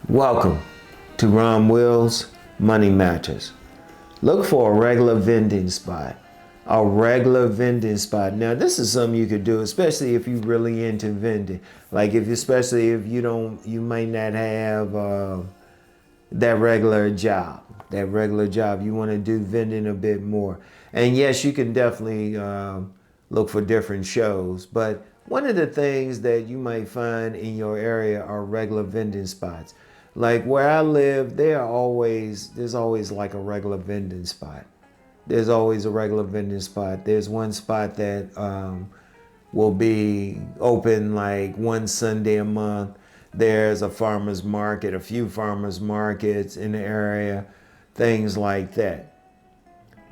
Welcome to RomWills Money Matters. Look for a regular vending spot. A regular vending spot. Now, this is something you could do, especially if you're really into vending. Like especially if you might not have that regular job. You want to do vending a bit more. And yes, you can definitely look for different shows. But one of the things that you might find in your area are regular vending spots. Like where I live, there's always like a regular vending spot. There's always a regular vending spot. There's one spot that will be open like one Sunday a month. There's a farmer's market, a few farmer's markets in the area, things like that.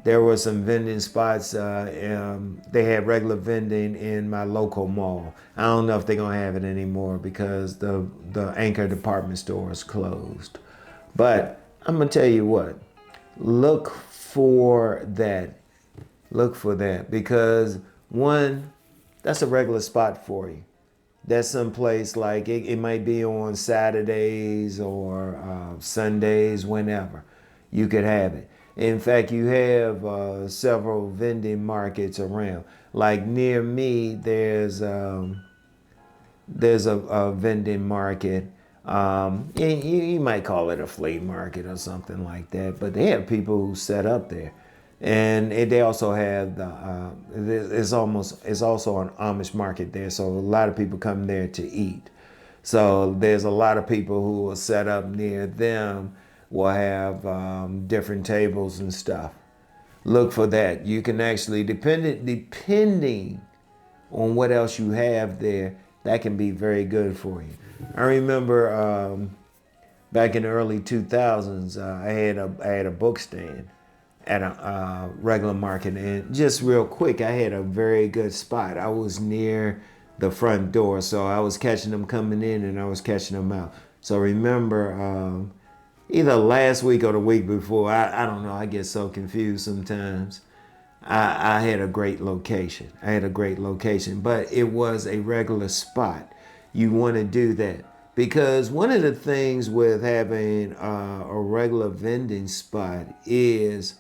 There were some vending spots. They had regular vending in my local mall. I don't know if they're gonna have it anymore because the anchor department store is closed. But I'm gonna tell you what, look for that. Look for that because one, that's a regular spot for you. That's someplace like it might be on Saturdays or Sundays, whenever you could have it. In fact, you have several vending markets around. Like near me, there's a vending market. And you might call it a flea market or something like that. But they have people who set up there, and they also have it's also an Amish market there. So a lot of people come there to eat. So there's a lot of people who will set up near them, will have different tables and stuff. Look for that. You can actually, depending on what else you have there, that can be very good for you. I remember back in the early 2000s, I had a book stand at a regular market, and just real quick, I had a very good spot. I was near the front door, so I was catching them coming in and I was catching them out. So remember, either last week or the week before, I don't know, I get so confused sometimes. I had a great location. But it was a regular spot. You want to do that because one of the things with having a regular vending spot is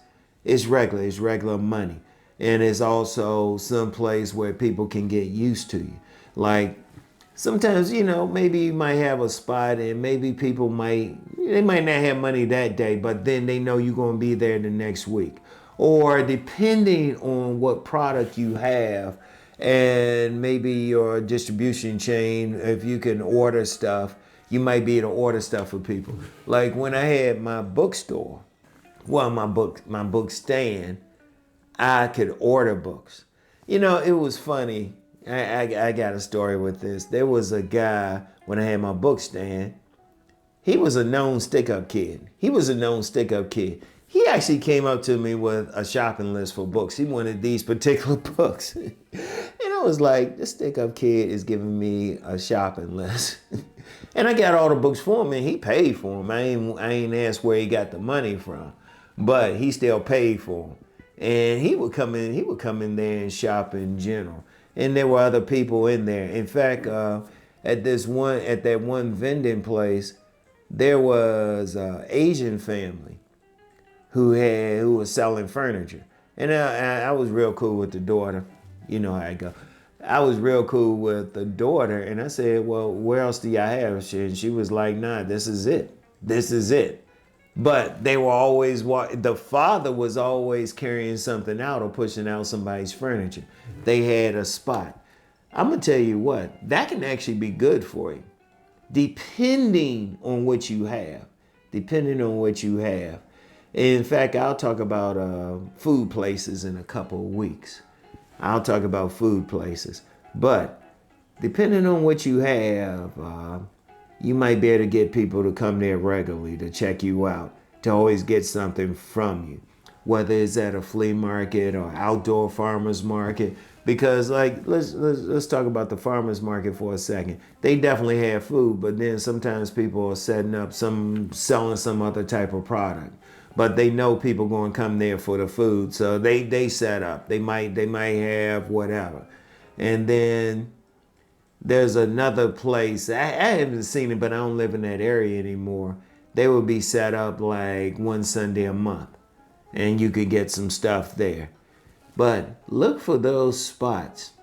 it's regular money. And it's also someplace where people can get used to you. Like sometimes, maybe you might have a spot and maybe they might not have money that day, but then they know you're going to be there the next week. Or depending on what product you have and maybe your distribution chain, if you can order stuff, you might be able to order stuff for people. Like when I had my bookstore, my book stand, I could order books. It was funny. I got a story with this. There was a guy when I had my book stand. He was a known stick-up kid. He actually came up to me with a shopping list for books. He wanted these particular books. And I was like, this stick-up kid is giving me a shopping list. And I got all the books for him and he paid for them. I ain't asked where he got the money from, but he still paid for them. And he would come in there and shop in general. And there were other people in there. In fact, at that one vending place, there was an Asian family who was selling furniture, and I was real cool with the daughter. You know how I go. I was real cool with the daughter, and I said, "Well, where else do y'all have?" And she was like, "Nah, this is it. This is it." But they were always the father was always carrying something out or pushing out somebody's furniture. They had a spot. I'm gonna tell you what, that can actually be good for you, depending on what you have. In fact, I'll talk about food places in a couple of weeks. But depending on what you have, you might be able to get people to come there regularly to check you out, to always get something from you, whether it's at a flea market or outdoor farmers market. Because let's talk about the farmers market for a second. They definitely have food, but then sometimes people are setting up selling some other type of product. But they know people going to come there for the food, so they set up. They might have whatever, and then There's another place. I haven't seen it, but I don't live in that area anymore. They would be set up like one Sunday a month, and you could get some stuff there. But look for those spots,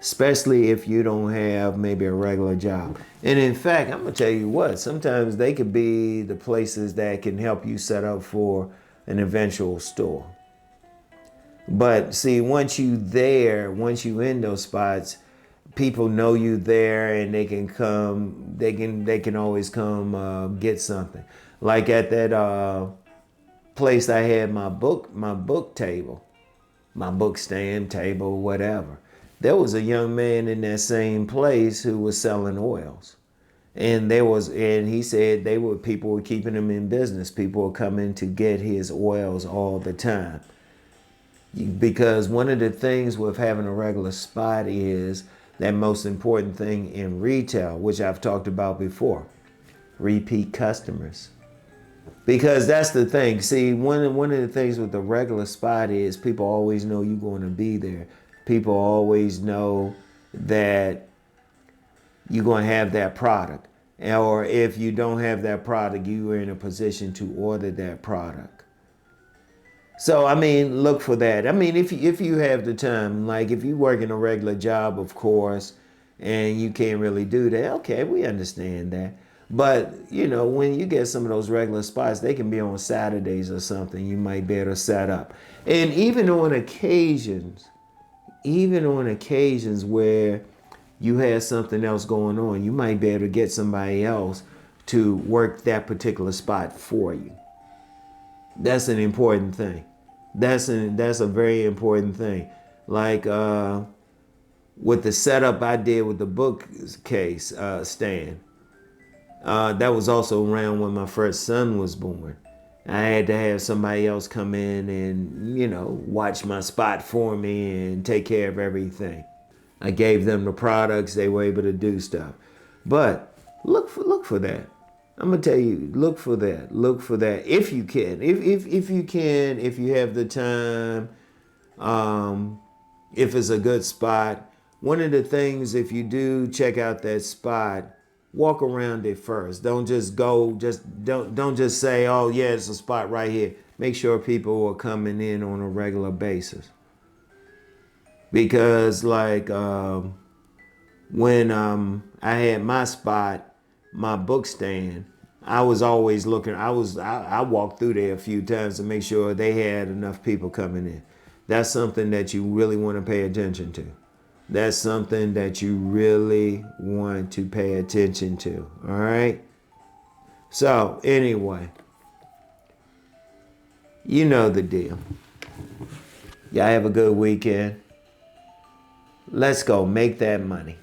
especially if you don't have maybe a regular job. And in fact, I'm gonna tell you what, sometimes they could be the places that can help you set up for an eventual store. But see, once you in those spots, people know you there, and they can come. They can always come get something. Like at that place, I had my book table, my book stand table, whatever. There was a young man in that same place who was selling oils, and he said people were keeping him in business. People were coming to get his oils all the time. Because one of the things with having a regular spot is that most important thing in retail, which I've talked about before, repeat customers. Because that's the thing. See, one of the things with the regular spot is people always know you're going to be there. People always know that you're going to have that product. Or if you don't have that product, you are in a position to order that product. So, I mean, look for that. I mean, if you have the time, like if you work in a regular job, of course, and you can't really do that, okay, we understand that. But, when you get some of those regular spots, they can be on Saturdays or something. You might be able to set up. And even on occasions where you have something else going on, you might be able to get somebody else to work that particular spot for you. That's an important thing. That's a very important thing. Like with the setup I did with the bookcase stand, that was also around when my first son was born. I had to have somebody else come in and watch my spot for me and take care of everything. I gave them the products; they were able to do stuff. But look for that. I'm gonna tell you, look for that. Look for that if you can. If you can, if you have the time, if it's a good spot. One of the things, if you do check out that spot, walk around it first. Don't just go. Don't just say, "Oh yeah, it's a spot right here." Make sure people are coming in on a regular basis. Because like when I had my spot, my book stand, I was always looking. I walked through there a few times to make sure they had enough people coming in. That's something that you really want to pay attention to. That's something that you really want to pay attention to. All right. So anyway, you know the deal. Y'all have a good weekend. Let's go make that money.